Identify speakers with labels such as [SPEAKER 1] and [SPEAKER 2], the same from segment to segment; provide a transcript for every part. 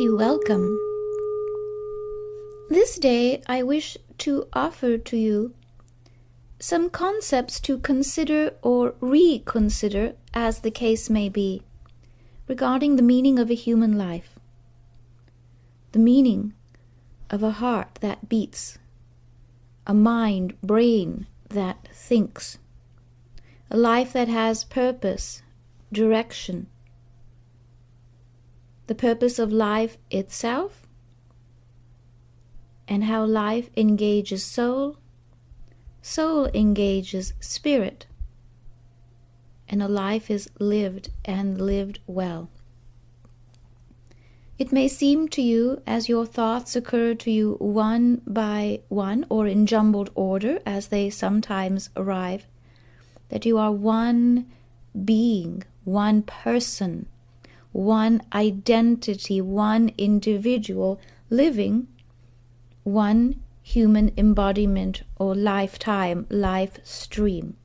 [SPEAKER 1] invite you welcome. This day I wish to offer to you some concepts to consider or reconsider, as the case may be, regarding the meaning of a human life, the meaning of a heart that beats, a mind, brain that thinks, a life that has purpose, direction, the purpose of life itself, and how life engages soul, soul engages spirit, and a life is lived and lived well. It may seem to you, as your thoughts occur to you one by one or in jumbled order as they sometimes arrive, that you are one being, one person, one identity, one individual living one human embodiment or lifetime, life stream.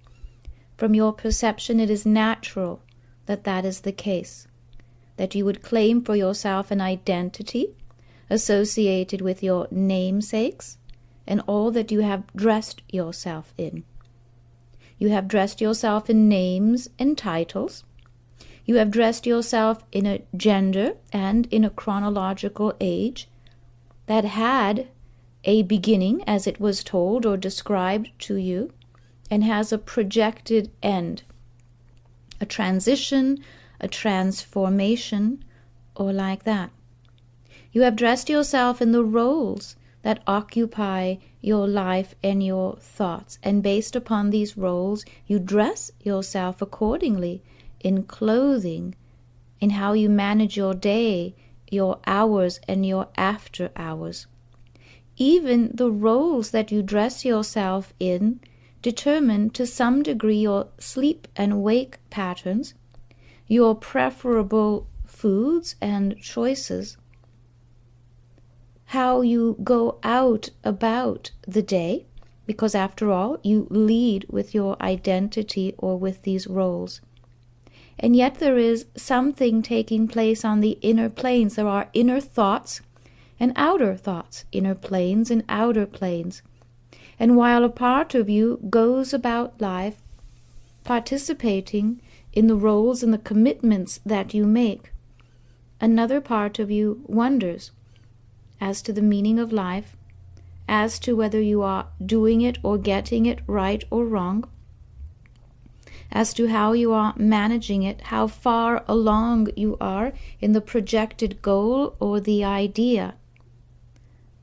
[SPEAKER 1] From your perception, it is natural that that is the case, that you would claim for yourself an identity associated with your namesakes and all that you have dressed yourself in. You have dressed yourself in names and titles. You have dressed yourself in a gender and in a chronological age that had a beginning, as it was told or described to you, and has a projected end, a transition, a transformation, or like that. You have dressed yourself in the roles that occupy your life and your thoughts, and based upon these roles, you dress yourself accordingly in clothing, in how you manage your day, your hours, and your after hours. Even the roles that you dress yourself in determine to some degree your sleep and wake patterns, your preferable foods and choices, how you go out about the day, because after all, you lead with your identity or with these roles. And yet there is something taking place on the inner planes. There are inner thoughts and outer thoughts, inner planes and outer planes. And while a part of you goes about life participating in the roles and the commitments that you make, another part of you wonders as to the meaning of life, as to whether you are doing it or getting it right or wrong, as to how you are managing it, how far along you are in the projected goal or the idea.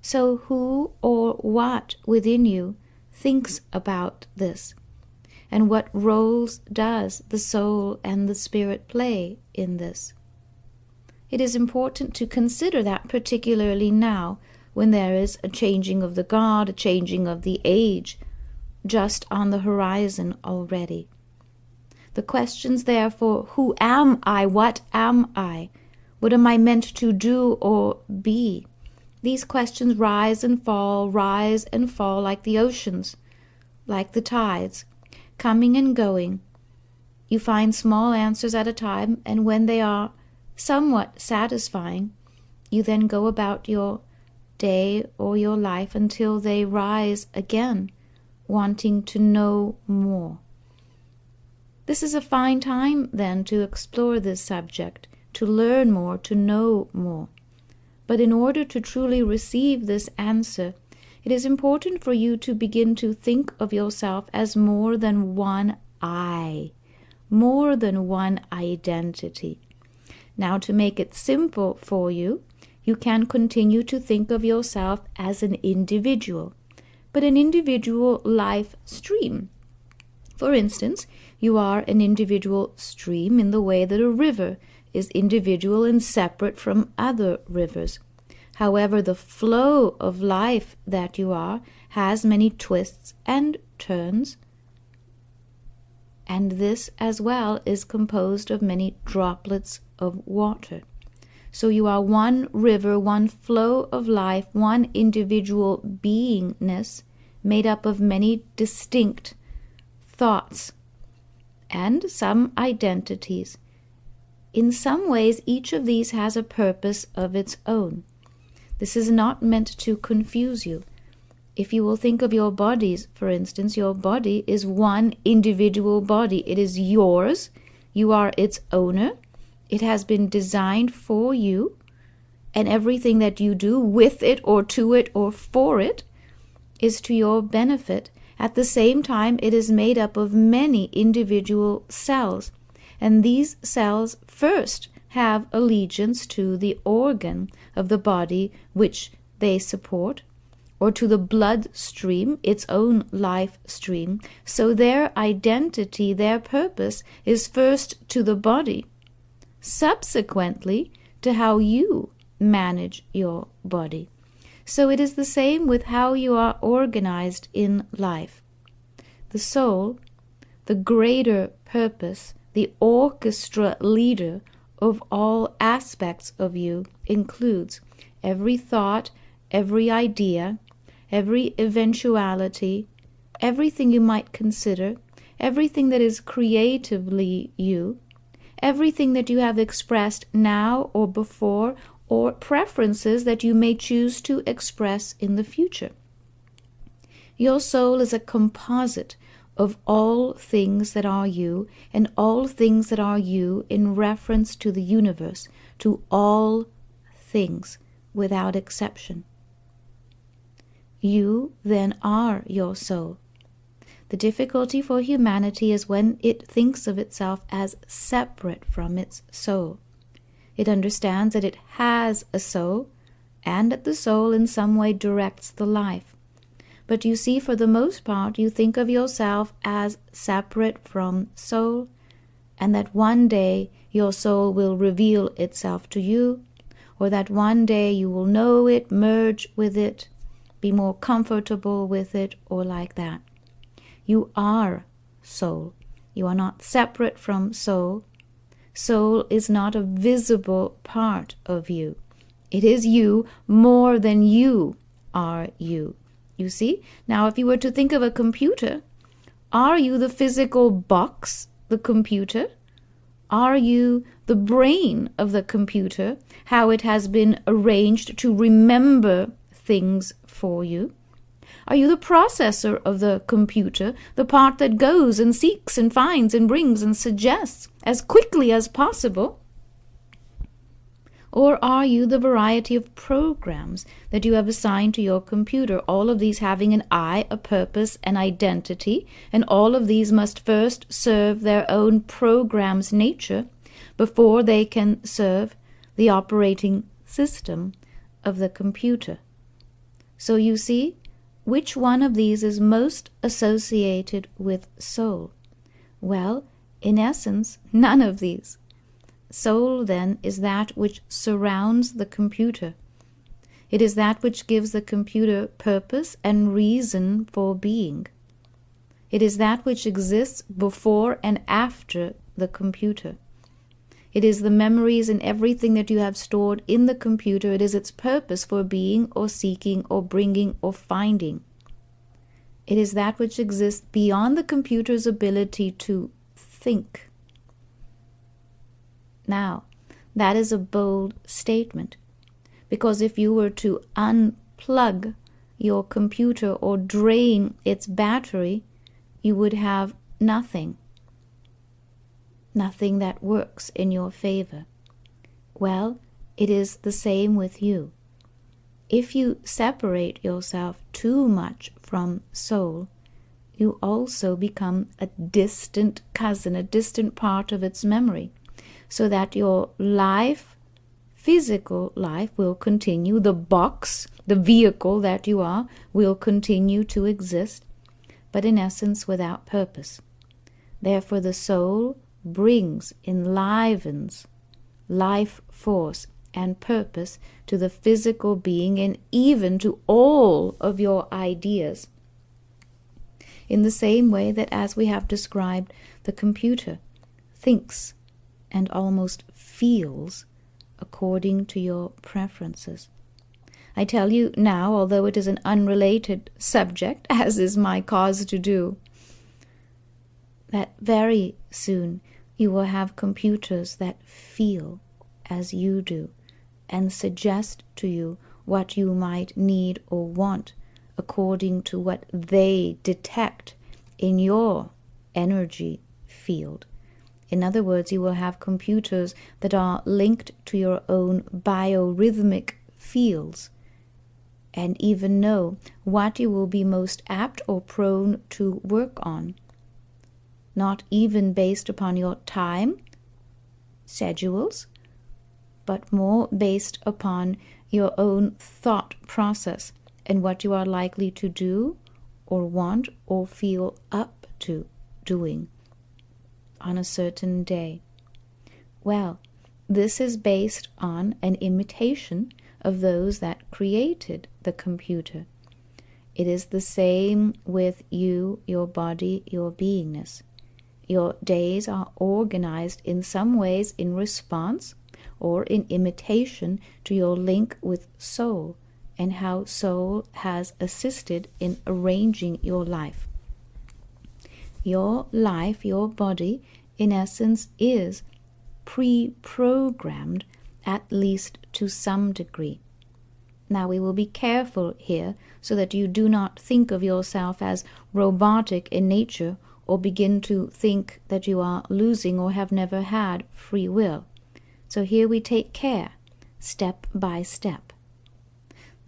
[SPEAKER 1] So who or what within you thinks about this? And what roles does the soul and the spirit play in this? It is important to consider that, particularly now, when there is a changing of the guard, a changing of the age, just on the horizon already. The questions, therefore, who am I? What am I? What am I meant to do or be? These questions rise and fall like the oceans, like the tides, coming and going. You find small answers at a time, and when they are somewhat satisfying, you then go about your day or your life until they rise again, wanting to know more. This is a fine time, then, to explore this subject, to learn more, to know more. But in order to truly receive this answer, it is important for you to begin to think of yourself as more than one I, more than one identity. Now, to make it simple for you, you can continue to think of yourself as an individual, but an individual life stream. For instance, you are an individual stream in the way that a river is individual and separate from other rivers. However, the flow of life that you are has many twists and turns, and this as well is composed of many droplets of water. So you are one river, one flow of life, one individual beingness made up of many distinct thoughts and some identities, in some ways, each of these has a purpose of its own. This is not meant to confuse you. If you will think of your bodies, for instance, your body is one individual body. It is yours. You are its owner. It has been designed for you, and everything that you do with it or to it or for it is to your benefit. At the same time, it is made up of many individual cells, and these cells first have allegiance to the organ of the body which they support, or to the blood stream, its own life stream. So their identity, their purpose is first to the body, subsequently to how you manage your body. So it is the same with how you are organized in life. The soul, the greater purpose, the orchestra leader of all aspects of you, includes every thought, every idea, every eventuality, everything you might consider, everything that is creatively you, everything that you have expressed now or before, or preferences that you may choose to express in the future. Your soul is a composite of all things that are you, and all things that are you in reference to the universe, to all things without exception. You then are your soul. The difficulty for humanity is when it thinks of itself as separate from its soul. It understands that it has a soul, and that the soul in some way directs the life. But you see, for the most part, you think of yourself as separate from soul, and that one day your soul will reveal itself to you, or that one day you will know it, merge with it, be more comfortable with it, or like that. You are soul. You are not separate from soul. Soul is not a visible part of you. It is you more than you are you. You see? Now, if you were to think of a computer, are you the physical box, the computer? Are you the brain of the computer, how it has been arranged to remember things for you? Are you the processor of the computer, the part that goes and seeks and finds and brings and suggests as quickly as possible? Or are you the variety of programs that you have assigned to your computer, all of these having an I, a purpose, an identity, and all of these must first serve their own program's nature before they can serve the operating system of the computer? So you see, which one of these is most associated with soul? Well, in essence, none of these. Soul, then, is that which surrounds the computer. It is that which gives the computer purpose and reason for being. It is that which exists before and after the computer. It is the memories and everything that you have stored in the computer. It is its purpose for being or seeking or bringing or finding. It is that which exists beyond the computer's ability to think. Now, that is a bold statement, because if you were to unplug your computer or drain its battery, you would have nothing that works in your favor. Well, it is the same with you. If you separate yourself too much from soul, you also become a distant cousin, a distant part of its memory, so that your life, physical life, will continue. The box, the vehicle that you are, will continue to exist, but in essence without purpose. Therefore the soul brings, enlivens life force and purpose to the physical being and even to all of your ideas. In the same way that, as we have described, the computer thinks and almost feels according to your preferences. I tell you now, although it is an unrelated subject, as is my cause to do, that very soon You will have computers that feel as you do and suggest to you what you might need or want according to what they detect in your energy field. In other words, you will have computers that are linked to your own biorhythmic fields and even know what you will be most apt or prone to work on, not even based upon your time schedules, but more based upon your own thought process and what you are likely to do or want or feel up to doing on a certain day. Well, this is based on an imitation of those that created the computer. It is the same with you, your body, your beingness. Your days are organized in some ways in response or in imitation to your link with soul and how soul has assisted in arranging your life. Your life, your body, in essence, is pre-programmed, at least to some degree. Now, we will be careful here so that you do not think of yourself as robotic in nature or begin to think that you are losing or have never had free will. So here we take care, step by step.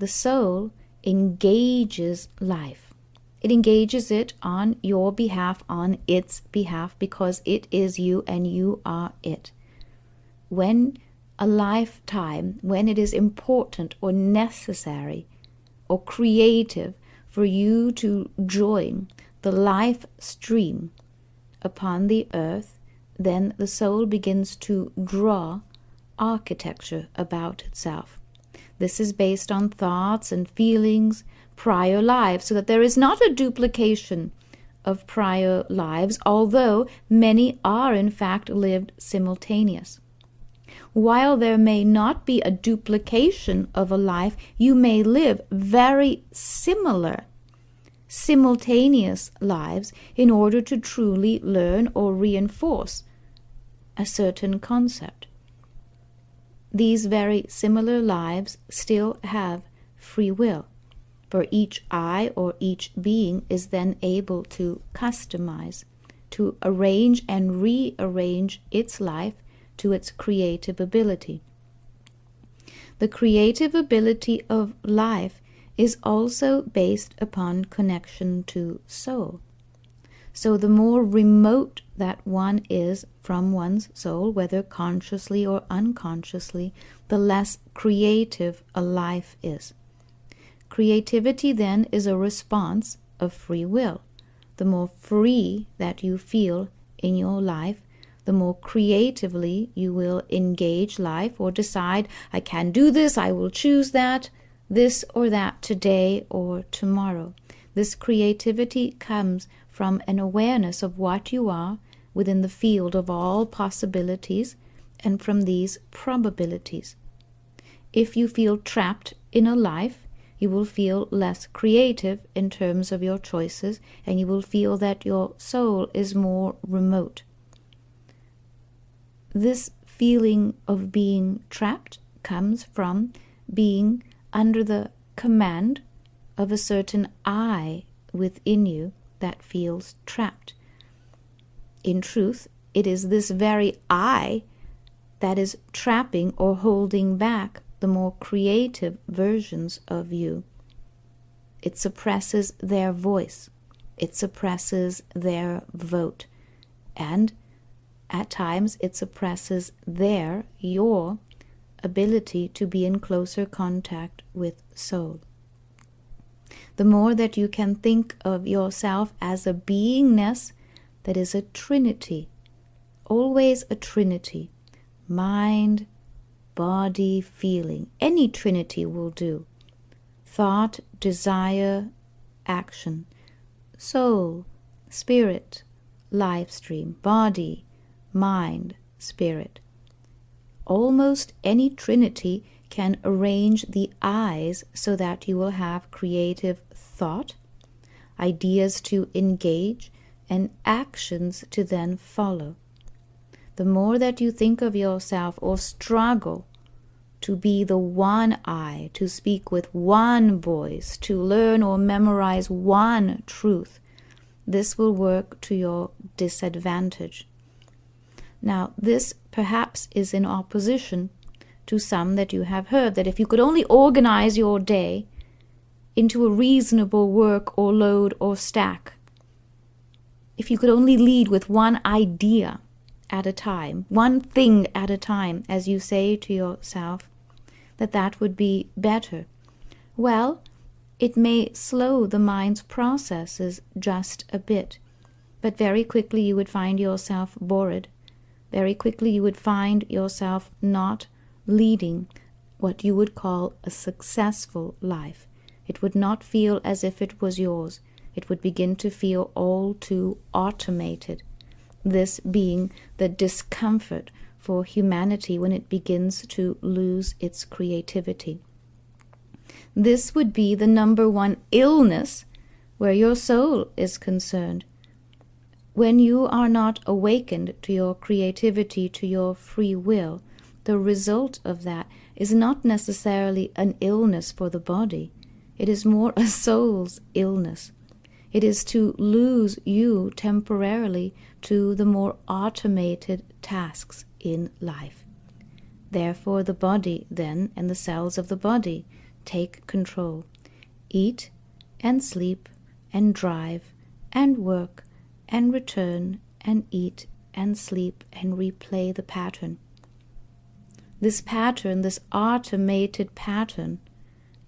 [SPEAKER 1] The soul engages life. It engages it on your behalf, on its behalf, because it is you and you are it. When a lifetime, when it is important or necessary or creative for you to join the life stream upon the earth, then the soul begins to draw architecture about itself. This is based on thoughts and feelings, prior lives, so that there is not a duplication of prior lives, although many are in fact lived simultaneous. While there may not be a duplication of a life, you may live very similar, simultaneous lives in order to truly learn or reinforce a certain concept. These very similar lives still have free will, for each I or each being is then able to customize, to arrange and rearrange its life to its creative ability. The creative ability of life is also based upon connection to soul. So the more remote that one is from one's soul, whether consciously or unconsciously, the less creative a life is. Creativity then is a response of free will. The more free that you feel in your life, the more creatively you will engage life or decide, I can do this, I will choose that, this or that today or tomorrow. This creativity comes from an awareness of what you are within the field of all possibilities and from these probabilities. If you feel trapped in a life, you will feel less creative in terms of your choices, and you will feel that your soul is more remote. This feeling of being trapped comes from being under the command of a certain I within you that feels trapped. In truth, it is this very I that is trapping or holding back the more creative versions of you. It suppresses their voice. It suppresses their vote. And at times it suppresses your ability to be in closer contact with soul. The more that you can think of yourself as a beingness that is a trinity, always a trinity, mind, body, feeling, any trinity will do. Thought, desire, action, soul, spirit, life stream, body, mind, spirit. Almost any trinity can arrange the eyes so that you will have creative thought, ideas to engage, and actions to then follow. The more that you think of yourself or struggle to be the one I, to speak with one voice, to learn or memorize one truth, this will work to your disadvantage. Now, this perhaps is in opposition to some that you have heard, that if you could only organize your day into a reasonable work or load or stack, if you could only lead with one idea at a time, one thing at a time, as you say to yourself, that would be better. Well, it may slow the mind's processes just a bit, but very quickly you would find yourself bored. Very quickly you would find yourself not leading what you would call a successful life. It would not feel as if it was yours. It would begin to feel all too automated. This being the discomfort for humanity when it begins to lose its creativity. This would be the number one illness where your soul is concerned. When you are not awakened to your creativity, to your free will, the result of that is not necessarily an illness for the body. It is more a soul's illness. It is to lose you temporarily to the more automated tasks in life. Therefore, the body then and the cells of the body take control. Eat and sleep and drive and work and return and eat and sleep and replay the pattern. This pattern, this automated pattern,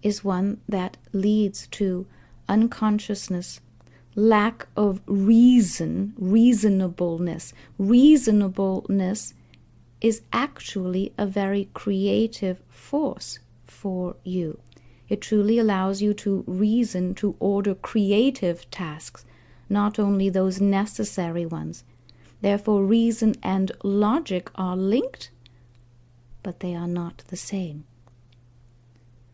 [SPEAKER 1] is one that leads to unconsciousness, lack of reasonableness. Reasonableness is actually a very creative force for you. It truly allows you to reason, to order creative tasks, not only those necessary ones. Therefore, reason and logic are linked, but they are not the same.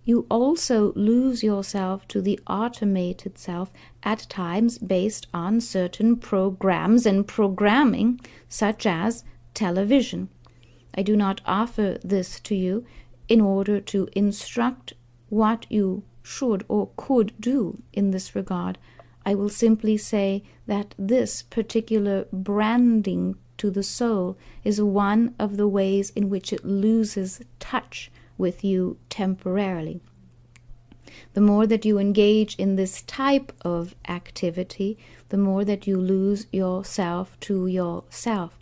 [SPEAKER 1] You also lose yourself to the automated self at times based on certain programs and programming, such as television. I do not offer this to you in order to instruct what you should or could do in this regard. I will simply say that this particular branding to the soul is one of the ways in which it loses touch with you temporarily. The more that you engage in this type of activity, the more that you lose yourself to yourself.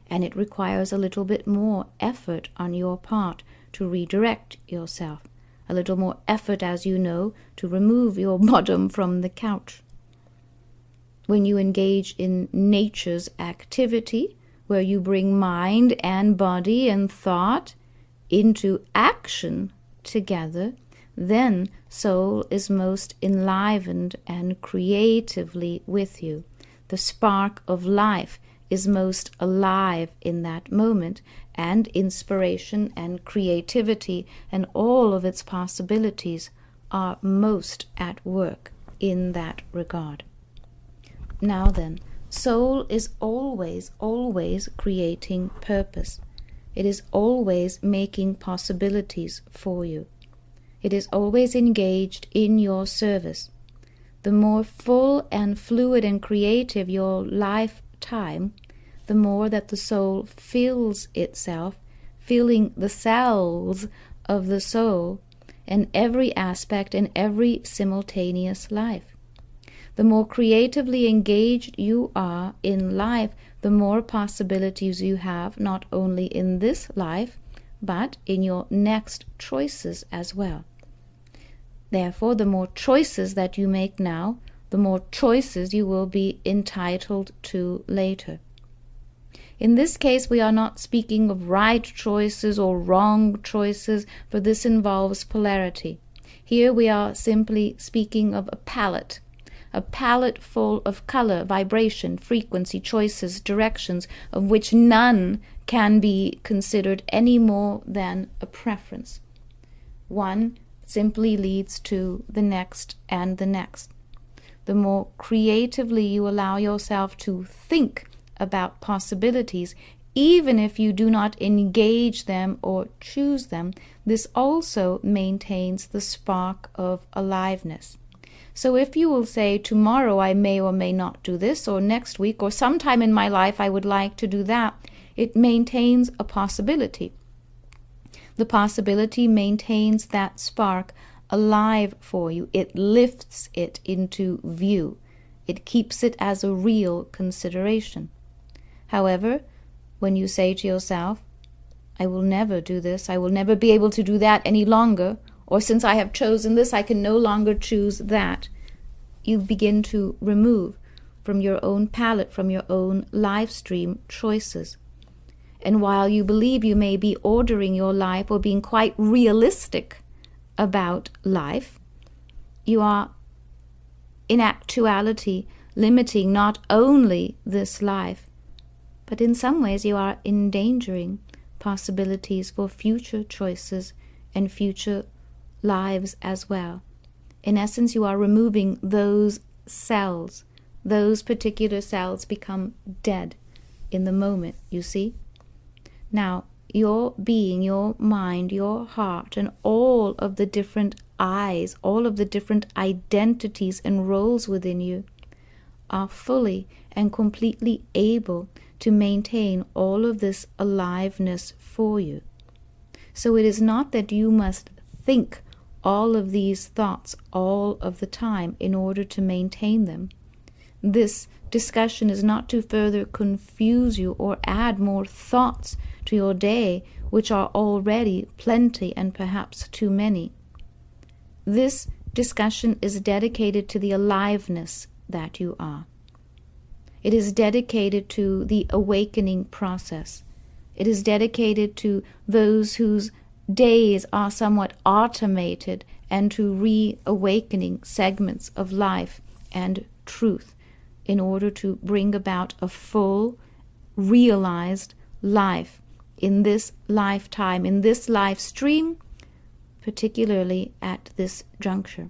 [SPEAKER 1] And it requires a little bit more effort on your part to redirect yourself. A little more effort, as you know, to remove your bottom from the couch. When you engage in nature's activity, where you bring mind and body and thought into action together, then soul is most enlivened and creatively with you. The spark of life is most alive in that moment, and inspiration and creativity and all of its possibilities are most at work in that regard. Now then, soul is always creating purpose. It is always making possibilities for you. It is always engaged in your service. The more full and fluid and creative your lifetime, the more that the soul fills itself, filling the cells of the soul and every aspect and every simultaneous life. The more creatively engaged you are in life, the more possibilities you have, not only in this life, but in your next choices as well. Therefore, the more choices that you make now, the more choices you will be entitled to later. In this case, we are not speaking of right choices or wrong choices, for this involves polarity. Here we are simply speaking of a palette full of color, vibration, frequency, choices, directions, of which none can be considered any more than a preference. One simply leads to the next and the next. The more creatively you allow yourself to think about possibilities even if you do not engage them or choose them, this also maintains the spark of aliveness. So if you will say, tomorrow I may or may not do this, or next week, or sometime in my life I would like to do that, it maintains a possibility. The possibility maintains that spark alive for you. It lifts it into view. It keeps it as a real consideration. However, when you say to yourself, I will never do this, I will never be able to do that any longer, or since I have chosen this, I can no longer choose that, you begin to remove from your own palette, from your own live stream choices. And while you believe you may be ordering your life or being quite realistic about life, you are in actuality limiting not only this life, but in some ways you are endangering possibilities for future choices and future lives as well. In essence, you are removing those cells. Those particular cells become dead in the moment, you see? Now, your being, your mind, your heart, and all of the different I's, all of the different identities and roles within you are fully and completely able to maintain all of this aliveness for you. So it is not that you must think all of these thoughts all of the time in order to maintain them. This discussion is not to further confuse you or add more thoughts to your day, which are already plenty and perhaps too many. This discussion is dedicated to the aliveness that you are. It is dedicated to the awakening process. It is dedicated to those whose days are somewhat automated and to reawakening segments of life and truth in order to bring about a full, realized life in this lifetime, in this life stream, particularly at this juncture.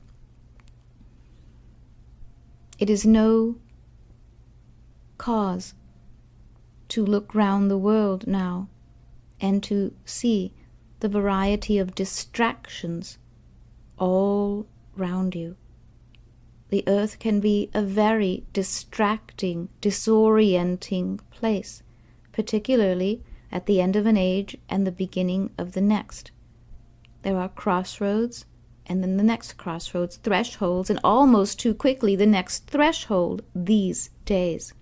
[SPEAKER 1] It is no cause to look round the world now and to see the variety of distractions all round you. The earth can be a very distracting, disorienting place, particularly at the end of an age and the beginning of the next. There are crossroads, and then the next crossroads, thresholds, and almost too quickly the next threshold these days.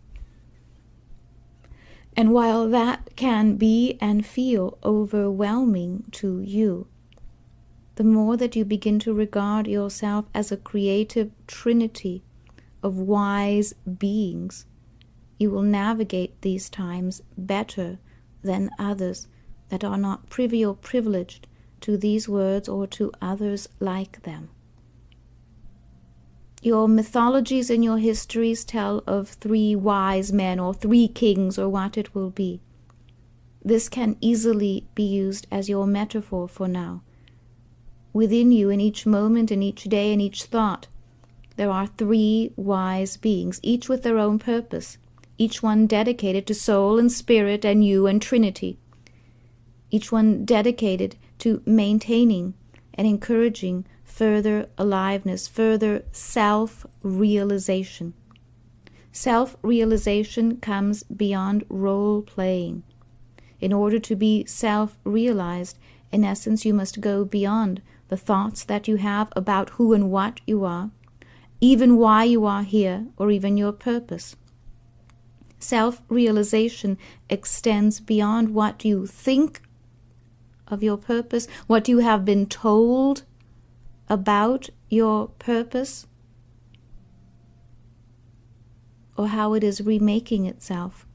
[SPEAKER 1] And while that can be and feel overwhelming to you, the more that you begin to regard yourself as a creative trinity of wise beings, you will navigate these times better than others that are not privy or privileged to these words or to others like them. Your mythologies and your histories tell of 3 wise men or 3 kings or what it will be. This can easily be used as your metaphor for now. Within you, in each moment, in each day, in each thought, there are 3 wise beings, each with their own purpose, each one dedicated to soul and spirit and you and Trinity, each one dedicated to maintaining and encouraging further aliveness, further self-realization. Self-realization comes beyond role-playing. In order to be self-realized, in essence, you must go beyond the thoughts that you have about who and what you are, even why you are here, or even your purpose. Self-realization extends beyond what you think of your purpose, what you have been told about your purpose, or how it is remaking itself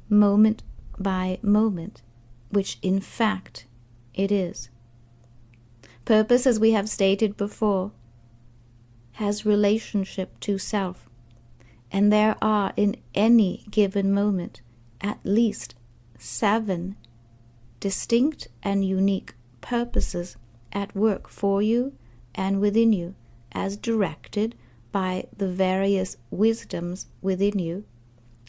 [SPEAKER 1] moment by moment, which in fact it is. Purpose, as we have stated before, has relationship to self, and there are in any given moment at least 7 distinct and unique purposes at work for you and within you, as directed by the various wisdoms within you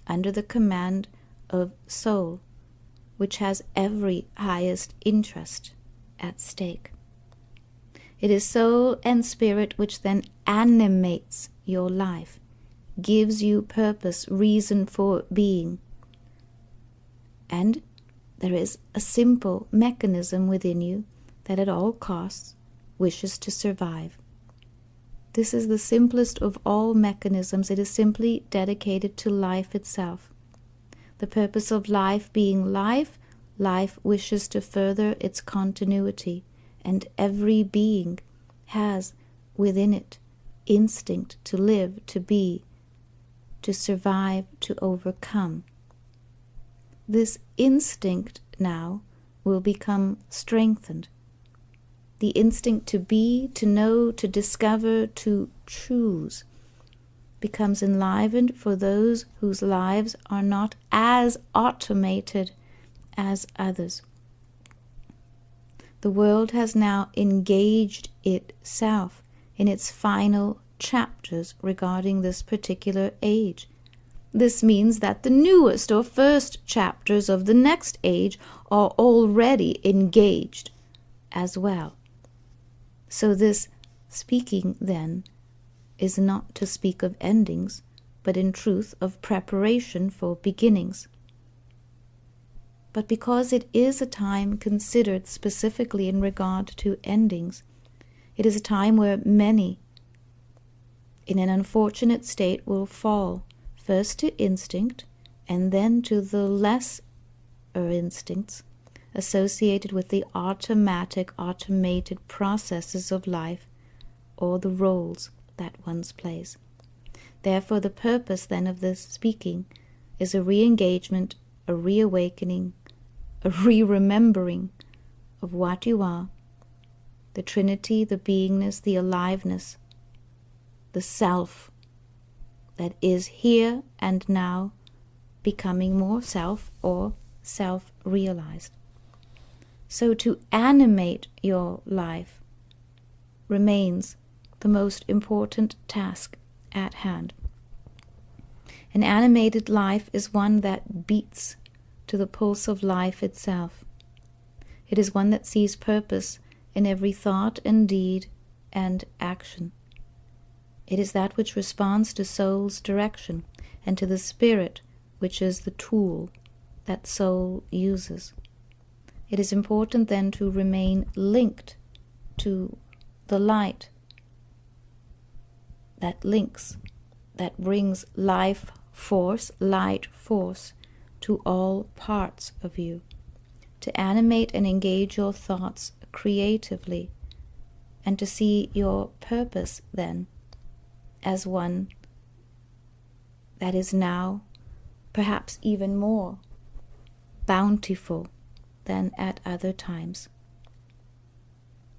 [SPEAKER 1] under the command of soul, which has every highest interest at stake. It is soul and spirit which then animates your life, gives you purpose, reason for being. And there is a simple mechanism within you that at all costs wishes to survive. This is the simplest of all mechanisms. It is simply dedicated to life itself. The purpose of life being life, life wishes to further its continuity, and every being has within it instinct to live, to be, to survive, to overcome. This instinct now will become strengthened. The instinct to be, to know, to discover, to choose becomes enlivened for those whose lives are not as automated as others. The world has now engaged itself in its final chapters regarding this particular age. This means that the newest or first chapters of the next age are already engaged as well. So this speaking, then, is not to speak of endings, but in truth of preparation for beginnings. But because it is a time considered specifically in regard to endings, it is a time where many, in an unfortunate state, will fall first to instinct and then to the lesser instincts associated with the automated processes of life, or the roles that one plays. Therefore, the purpose then of this speaking is a re-engagement, a reawakening, a re-remembering of what you are, the Trinity, the beingness, the aliveness, the self that is here and now becoming more self or self-realized. So to animate your life remains the most important task at hand. An animated life is one that beats to the pulse of life itself. It is one that sees purpose in every thought and deed and action. It is that which responds to soul's direction and to the spirit, which is the tool that soul uses. It is important then to remain linked to the light that links, that brings life force, light force to all parts of you, to animate and engage your thoughts creatively, and to see your purpose then as one that is now perhaps even more bountiful than at other times.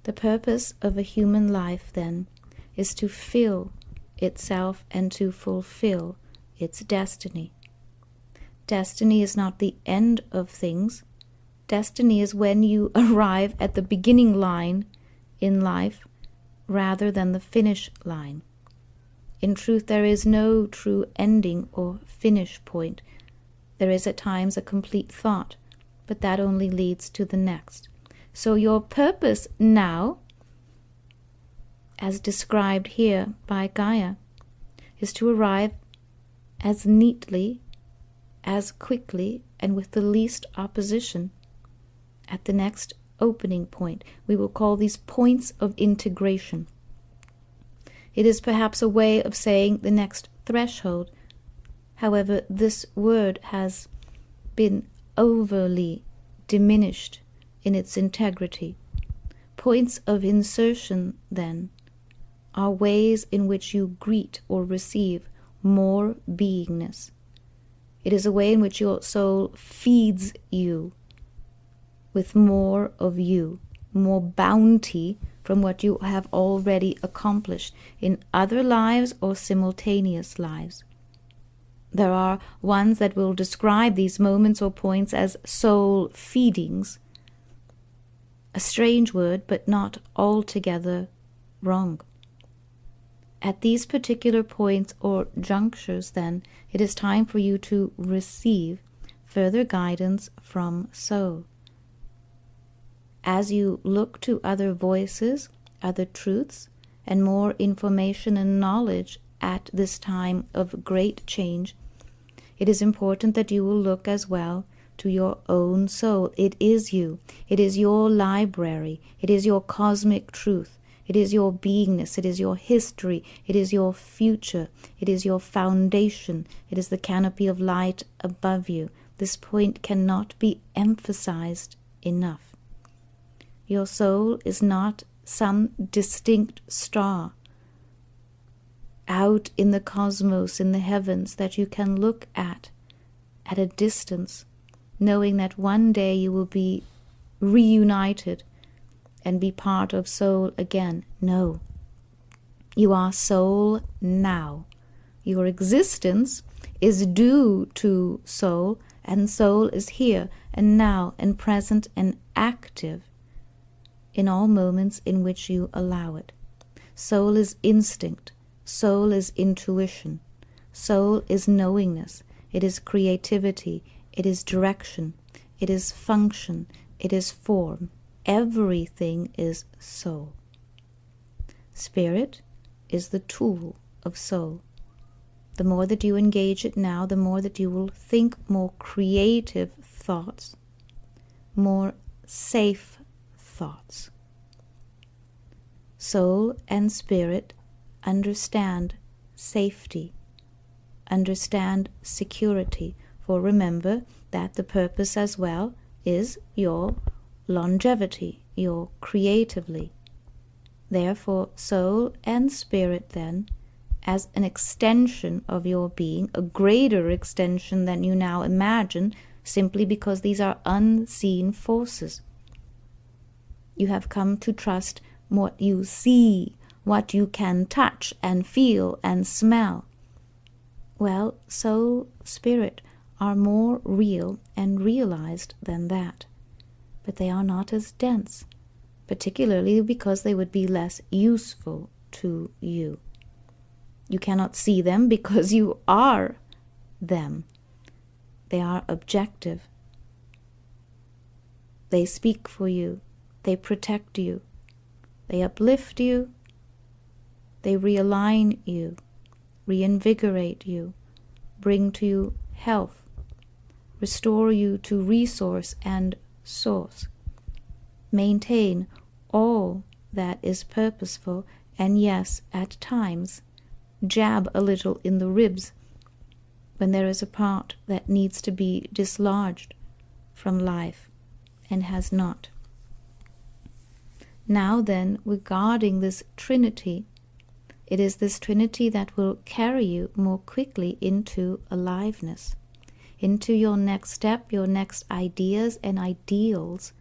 [SPEAKER 1] The purpose of a human life then is to fill itself and to fulfill its destiny. Destiny is not the end of things. Destiny is when you arrive at the beginning line in life rather than the finish line. In truth, there is no true ending or finish point. There is at times a complete thought, but that only leads to the next. So your purpose now, as described here by Gaia, is to arrive as neatly, as quickly, and with the least opposition at the next opening point. We will call these points of integration. It is perhaps a way of saying the next threshold. However, this word has been overly diminished in its integrity. Points of insertion, then, are ways in which you greet or receive more beingness. It is a way in which your soul feeds you with more of you, more bounty from what you have already accomplished in other lives or simultaneous lives. There are ones that will describe these moments or points as soul feedings. A strange word, but not altogether wrong. At these particular points or junctures, then, it is time for you to receive further guidance from soul. As you look to other voices, other truths, and more information and knowledge at this time of great change, it is important that you will look as well to your own soul. It is you. It is your library. It is your cosmic truth. It is your beingness. It is your history. It is your future. It is your foundation. It is the canopy of light above you. This point cannot be emphasized enough. Your soul is not some distinct star out in the cosmos, in the heavens, that you can look at a distance, knowing that one day you will be reunited and be part of soul again. No. You are soul now. Your existence is due to soul, and soul is here and now and present and active in all moments in which you allow it. Soul is instinct. Soul is intuition. Soul is knowingness. It is creativity. It is direction. It is function. It is form. Everything is soul. Spirit is the tool of soul. The more that you engage it now, the more that you will think more creative thoughts, more safe thoughts. Soul and spirit understand safety, understand security, for remember that the purpose as well is your longevity, your creatively. Therefore, soul and spirit then, as an extension of your being, a greater extension than you now imagine, simply because these are unseen forces. You have come to trust what you see, what you can touch and feel and smell. Well, soul, spirit are more real and realized than that, but they are not as dense, particularly because they would be less useful to you. You cannot see them because you are them. They are objective. They speak for you. They protect you. They uplift you. They realign you, reinvigorate you, bring to you health, restore you to resource and source, maintain all that is purposeful, and yes, at times, jab a little in the ribs when there is a part that needs to be dislodged from life and has not. Now then, regarding this Trinity, it is this Trinity that will carry you more quickly into aliveness, into your next step, your next ideas and ideals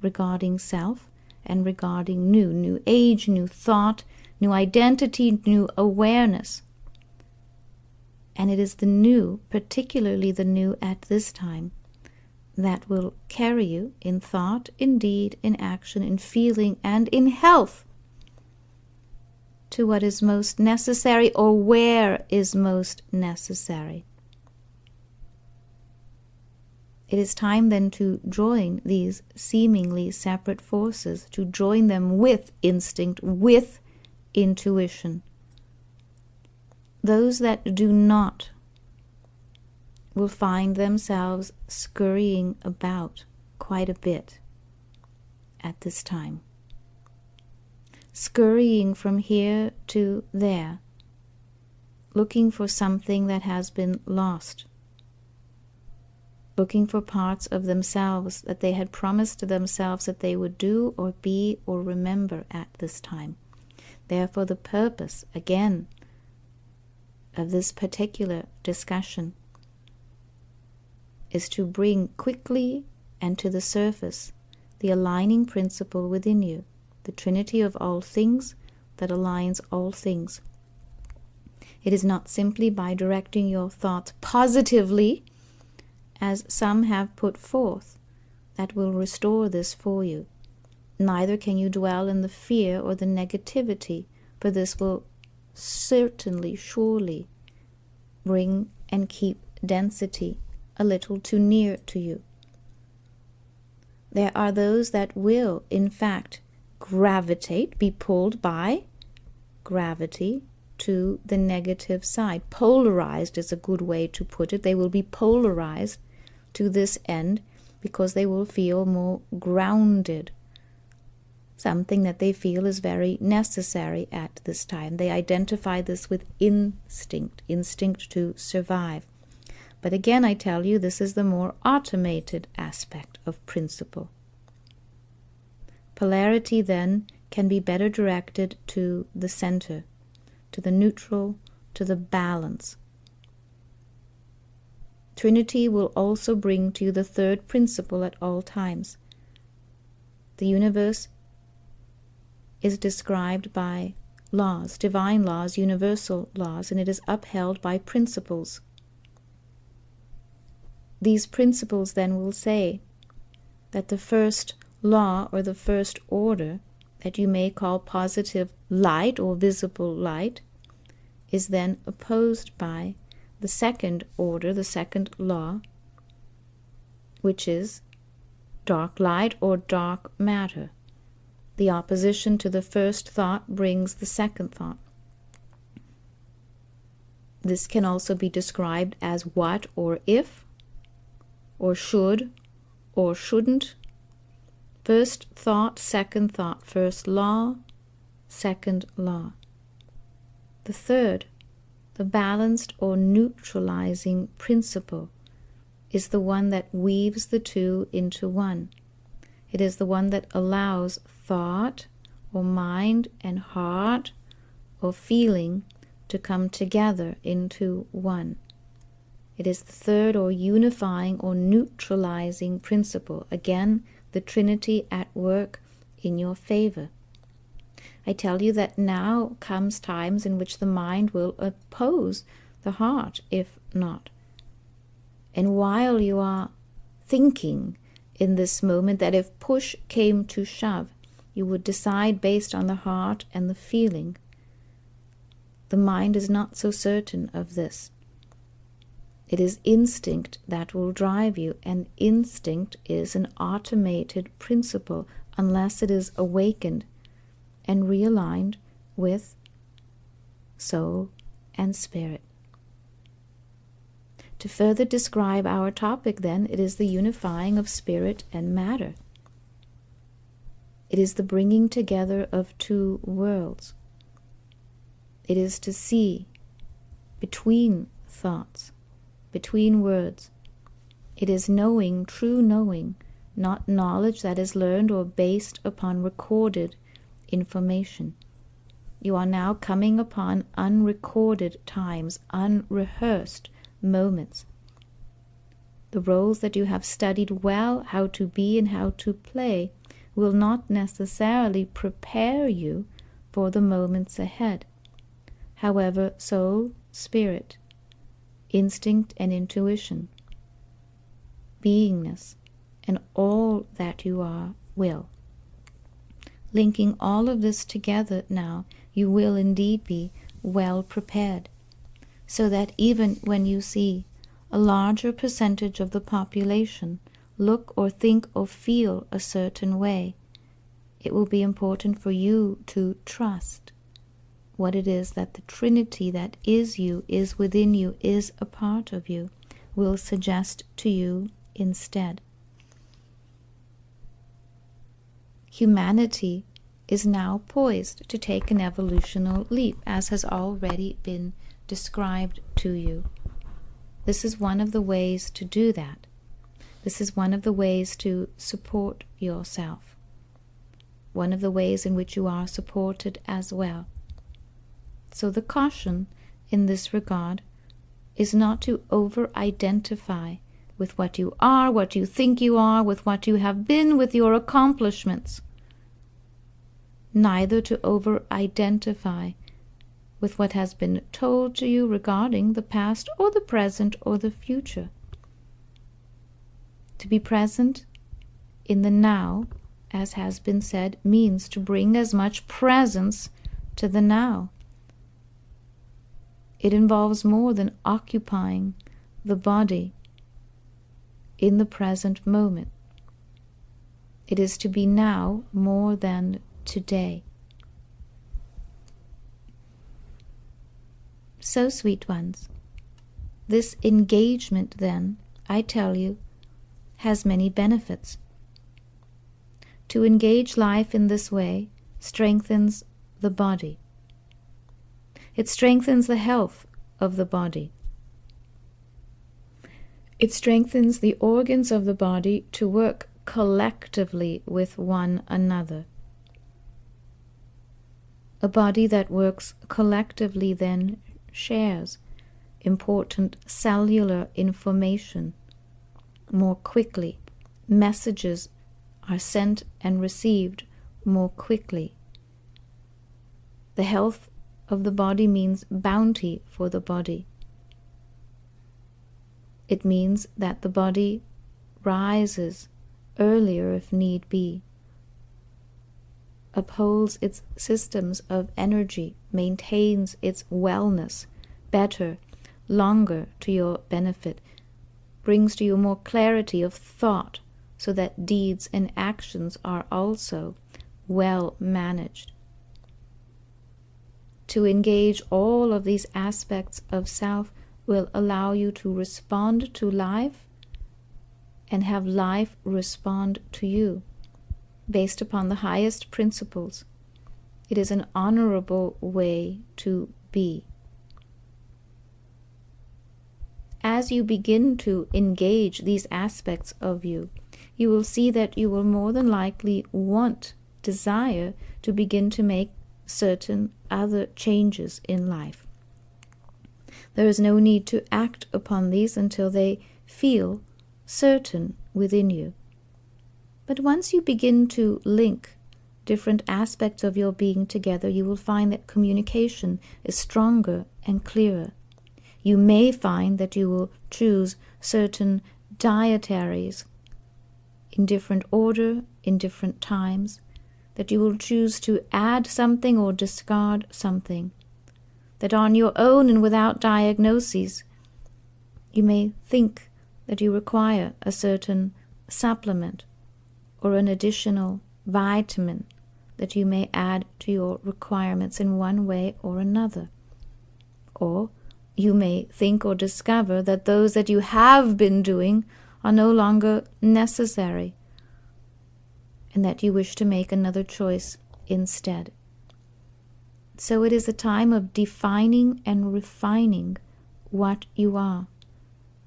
[SPEAKER 1] regarding self and regarding new age, new thought, new identity, new awareness. And it is the new, particularly the new at this time, that will carry you in thought, in deed, in action, in feeling, and in health to what is most necessary, or where is most necessary. It is time then to join these seemingly separate forces, to join them with instinct, with intuition. Those that do not will find themselves scurrying about quite a bit at this time. Scurrying from here to there, looking for something that has been lost, looking for parts of themselves that they had promised to themselves that they would do or be or remember at this time. Therefore, the purpose, again, of this particular discussion is to bring quickly and to the surface the aligning principle within you, the Trinity of all things that aligns all things. It is not simply by directing your thoughts positively, as some have put forth, that will restore this for you. Neither can you dwell in the fear or the negativity, for this will certainly, surely bring and keep density, a little too near to you. There are those that will, in fact, gravitate, be pulled by gravity to the negative side. Polarized is a good way to put it. They will be polarized to this end because they will feel more grounded, something that they feel is very necessary at this time. They identify this with instinct to survive. But again, I tell you, this is the more automated aspect of principle. Polarity then can be better directed to the center, to the neutral, to the balance. Trinity will also bring to you the third principle at all times. The universe is described by laws, divine laws, universal laws, and it is upheld by principles. These principles then will say that the first law or the first order that you may call positive light or visible light is then opposed by the second order, the second law, which is dark light or dark matter. The opposition to the first thought brings the second thought. This can also be described as what or if, or should or shouldn't. First thought, second thought. First law, second law. The third, the balanced or neutralizing principle, is the one that weaves the two into one. It is the one that allows thought or mind and heart or feeling to come together into one. It is the third or unifying or neutralizing principle. Again, the Trinity at work in your favor. I tell you that now comes times in which the mind will oppose the heart, if not. And while you are thinking in this moment that if push came to shove, you would decide based on the heart and the feeling, the mind is not so certain of this. It is instinct that will drive you, and instinct is an automated principle unless it is awakened and realigned with soul and spirit. To further describe our topic then, it is the unifying of spirit and matter. It is the bringing together of two worlds. It is to see between thoughts, between words. It is knowing, true knowing, not knowledge that is learned or based upon recorded information. You are now coming upon unrecorded times, unrehearsed moments. The roles that you have studied well, how to be and how to play, will not necessarily prepare you for the moments ahead. However, soul, spirit, instinct and intuition, beingness, and all that you are will. Linking all of this together now, you will indeed be well prepared, so that even when you see a larger percentage of the population look or think or feel a certain way, it will be important for you to trust what it is that the Trinity that is you, is within you, is a part of you, will suggest to you instead. Humanity is now poised to take an evolutional leap, as has already been described to you. This is one of the ways to do that. This is one of the ways to support yourself. One of the ways in which you are supported as well. So the caution in this regard is not to over-identify with what you are, what you think you are, with what you have been, with your accomplishments. Neither to over-identify with what has been told to you regarding the past or the present or the future. To be present in the now, as has been said, means to bring as much presence to the now. It involves more than occupying the body in the present moment. It is to be now more than today. So, sweet ones, this engagement then, I tell you, has many benefits. To engage life in this way strengthens the body. It strengthens the health of the body. It strengthens the organs of the body to work collectively with one another. A body that works collectively then shares important cellular information more quickly. Messages are sent and received more quickly. The health of the body means bounty for the body. It means that the body rises earlier if need be, upholds its systems of energy, maintains its wellness better, longer to your benefit, brings to you more clarity of thought so that deeds and actions are also well managed. To engage all of these aspects of self will allow you to respond to life and have life respond to you based upon the highest principles. It is an honorable way to be. As you begin to engage these aspects of you, you will see that you will more than likely desire to begin to make certain other changes in life. There is no need to act upon these until they feel certain within you. But once you begin to link different aspects of your being together, you will find that communication is stronger and clearer. You may find that you will choose certain dietaries in different order, in different times, that you will choose to add something or discard something, that on your own and without diagnoses, you may think that you require a certain supplement or an additional vitamin that you may add to your requirements in one way or another. Or you may think or discover that those that you have been doing are no longer necessary, and that you wish to make another choice instead. So it is a time of defining and refining what you are,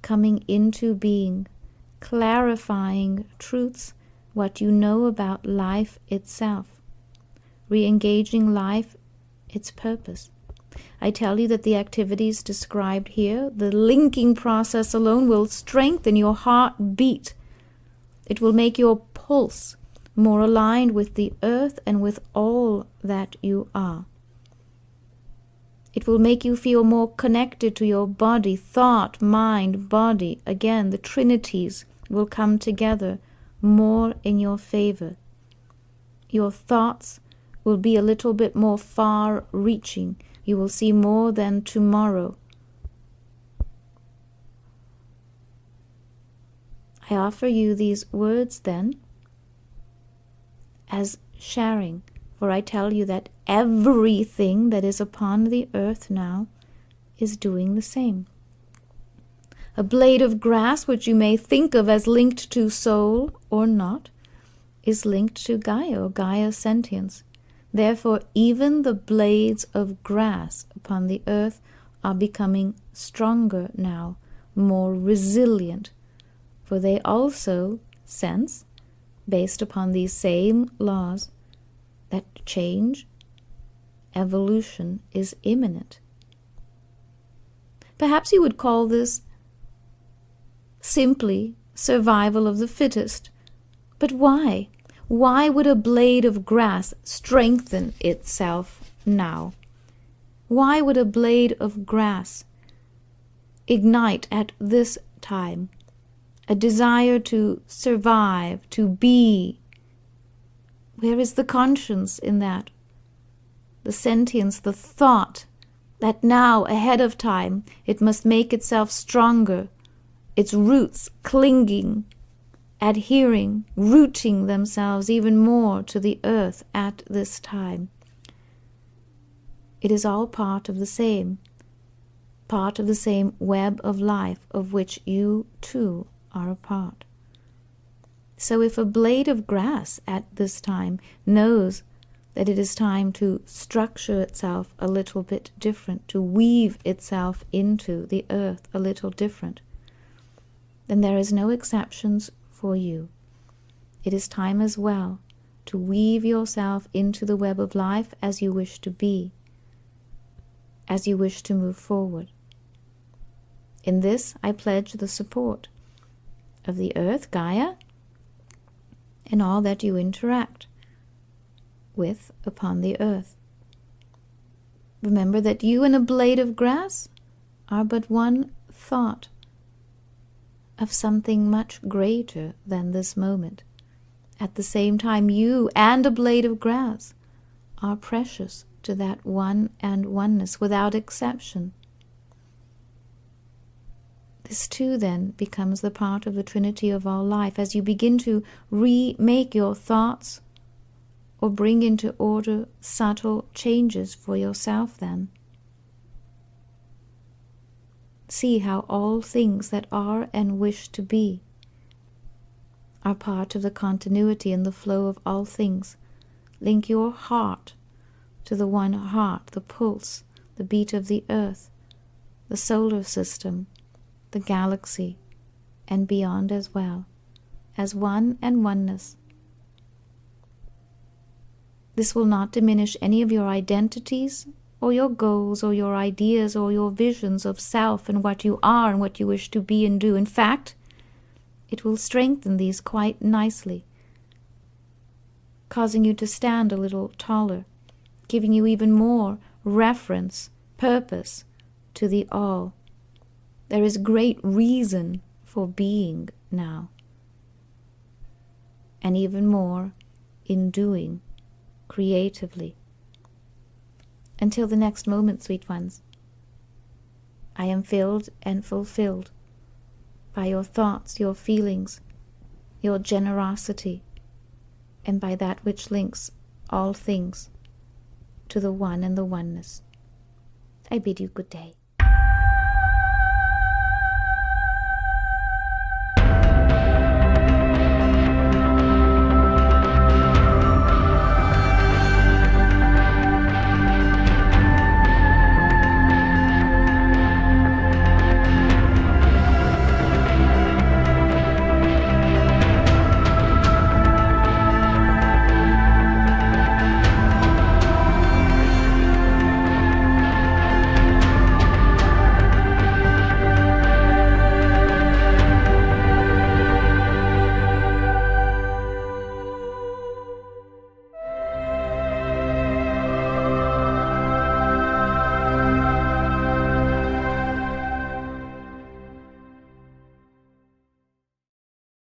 [SPEAKER 1] coming into being, clarifying truths, what you know about life itself, re-engaging life, its purpose. I tell you that the activities described here, the linking process alone, will strengthen your heartbeat. It will make your pulse more aligned with the earth and with all that you are. It will make you feel more connected to your body, thought, mind, body. Again, the trinities will come together more in your favor. Your thoughts will be a little bit more far-reaching. You will see more than tomorrow. I offer you these words then as sharing, for I tell you that everything that is upon the earth now is doing the same. A blade of grass, which you may think of as linked to soul or not, is linked to Gaia or Gaia sentience. Therefore, even the blades of grass upon the earth are becoming stronger now, more resilient, for they also sense, based upon these same laws, that change, evolution is imminent. Perhaps you would call this simply survival of the fittest. But why? Why would a blade of grass strengthen itself now? Why would a blade of grass ignite at this time a desire to survive, to be? Where is the conscience in that? The sentience, the thought that now, ahead of time, it must make itself stronger its roots clinging, adhering, rooting themselves even more to the earth at this time. It is all part of the same web of life of which you too are a part. So if a blade of grass at this time knows that it is time to structure itself a little bit different, to weave itself into the earth a little different, then there is no exceptions for you. It is time as well to weave yourself into the web of life as you wish to be, as you wish to move forward. In this, I pledge the support of the earth, Gaia, and all that you interact with upon the earth. Remember that you and a blade of grass are but one thought of something much greater than this moment. At the same time, you and a blade of grass are precious to that one and oneness without exception. This too then becomes the part of the Trinity of all life as you begin to remake your thoughts or bring into order subtle changes for yourself then. See how all things that are and wish to be are part of the continuity and the flow of all things. Link your heart to the one heart, the pulse, the beat of the earth, the solar system, the galaxy, and beyond as well, as one and oneness. This will not diminish any of your identities or your goals or your ideas or your visions of self and what you are and what you wish to be and do. In fact, it will strengthen these quite nicely, causing you to stand a little taller, giving you even more reference, purpose to the all. There is great reason for being now, and even more in doing creatively. Until the next moment, sweet ones, I am filled and fulfilled by your thoughts, your feelings, your generosity, and by that which links all things to the one and the oneness. I bid you good day.